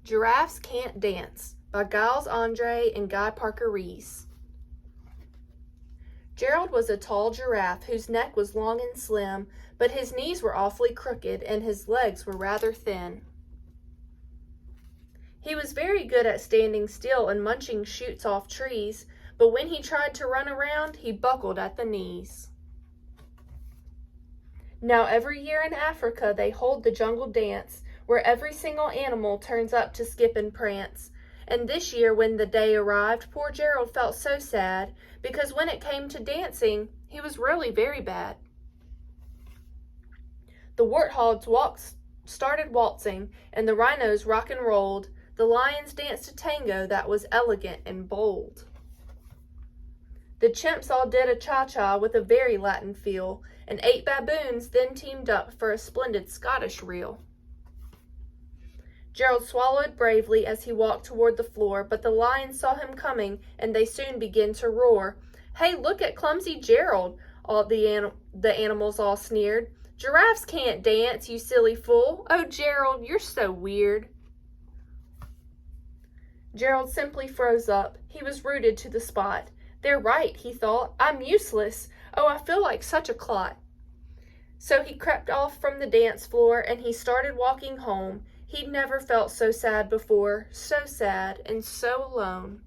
Giraffes Can't Dance by Giles Andre and Guy Parker Rees. Gerald was a tall giraffe whose neck was long and slim, but his knees were awfully crooked and his legs were rather thin. He was very good at standing still and munching shoots off trees, but when he tried to run around, he buckled at the knees. Now every year in Africa they hold the jungle dance, where every single animal turns up to skip and prance. And this year when the day arrived, poor Gerald felt so sad, because when it came to dancing, he was really very bad. The warthogs started waltzing, and the rhinos rock and rolled. The lions danced a tango that was elegant and bold. The chimps all did a cha-cha with a very Latin feel, and 8 baboons then teamed up for a splendid Scottish reel. Gerald swallowed bravely as he walked toward the floor, but the lions saw him coming, and they soon began to roar. "Hey, look at clumsy Gerald," all the animals all sneered. "Giraffes can't dance, you silly fool. Oh, Gerald, you're so weird." Gerald simply froze up. He was rooted to the spot. "They're right," he thought. "I'm useless. Oh, I feel like such a clot." So he crept off from the dance floor, and he started walking home. He'd never felt so sad before, so sad and so alone.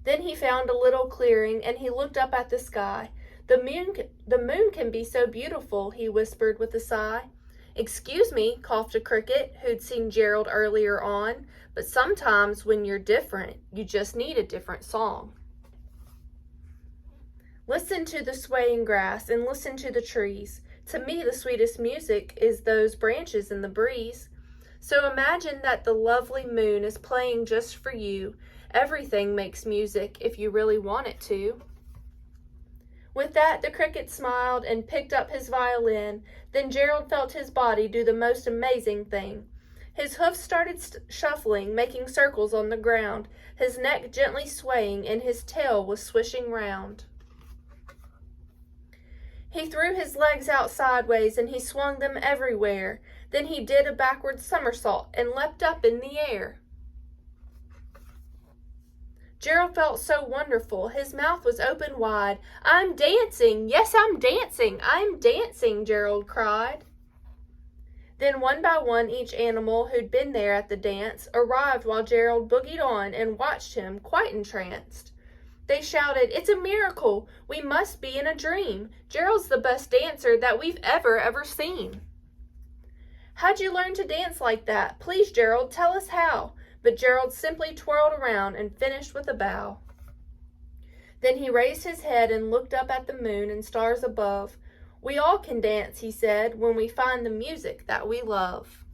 Then he found a little clearing, and he looked up at the sky. The moon can be so beautiful," he whispered with a sigh. "Excuse me," coughed a cricket who'd seen Gerald earlier on, "but sometimes when you're different, you just need a different song." Listen to the swaying grass and listen to the trees. To me, the sweetest music is those branches in the breeze. So imagine that the lovely moon is playing just for you. Everything makes music if you really want it to. With that, the cricket smiled and picked up his violin. Then Gerald felt his body do the most amazing thing. His hoofs started shuffling, making circles on the ground, his neck gently swaying, and his tail was swishing round. He threw his legs out sideways and he swung them everywhere. Then he did a backward somersault and leapt up in the air. Gerald felt so wonderful. His mouth was open wide. "I'm dancing! Yes, I'm dancing! I'm dancing!" Gerald cried. Then one by one each animal who'd been there at the dance arrived while Gerald boogied on and watched him, quite entranced. They shouted, "It's a miracle! We must be in a dream! Gerald's the best dancer that we've ever seen!" "How'd you learn to dance like that? Please, Gerald, tell us how!" But Gerald simply twirled around and finished with a bow. Then he raised his head and looked up at the moon and stars above. "We all can dance," he said, "when we find the music that we love."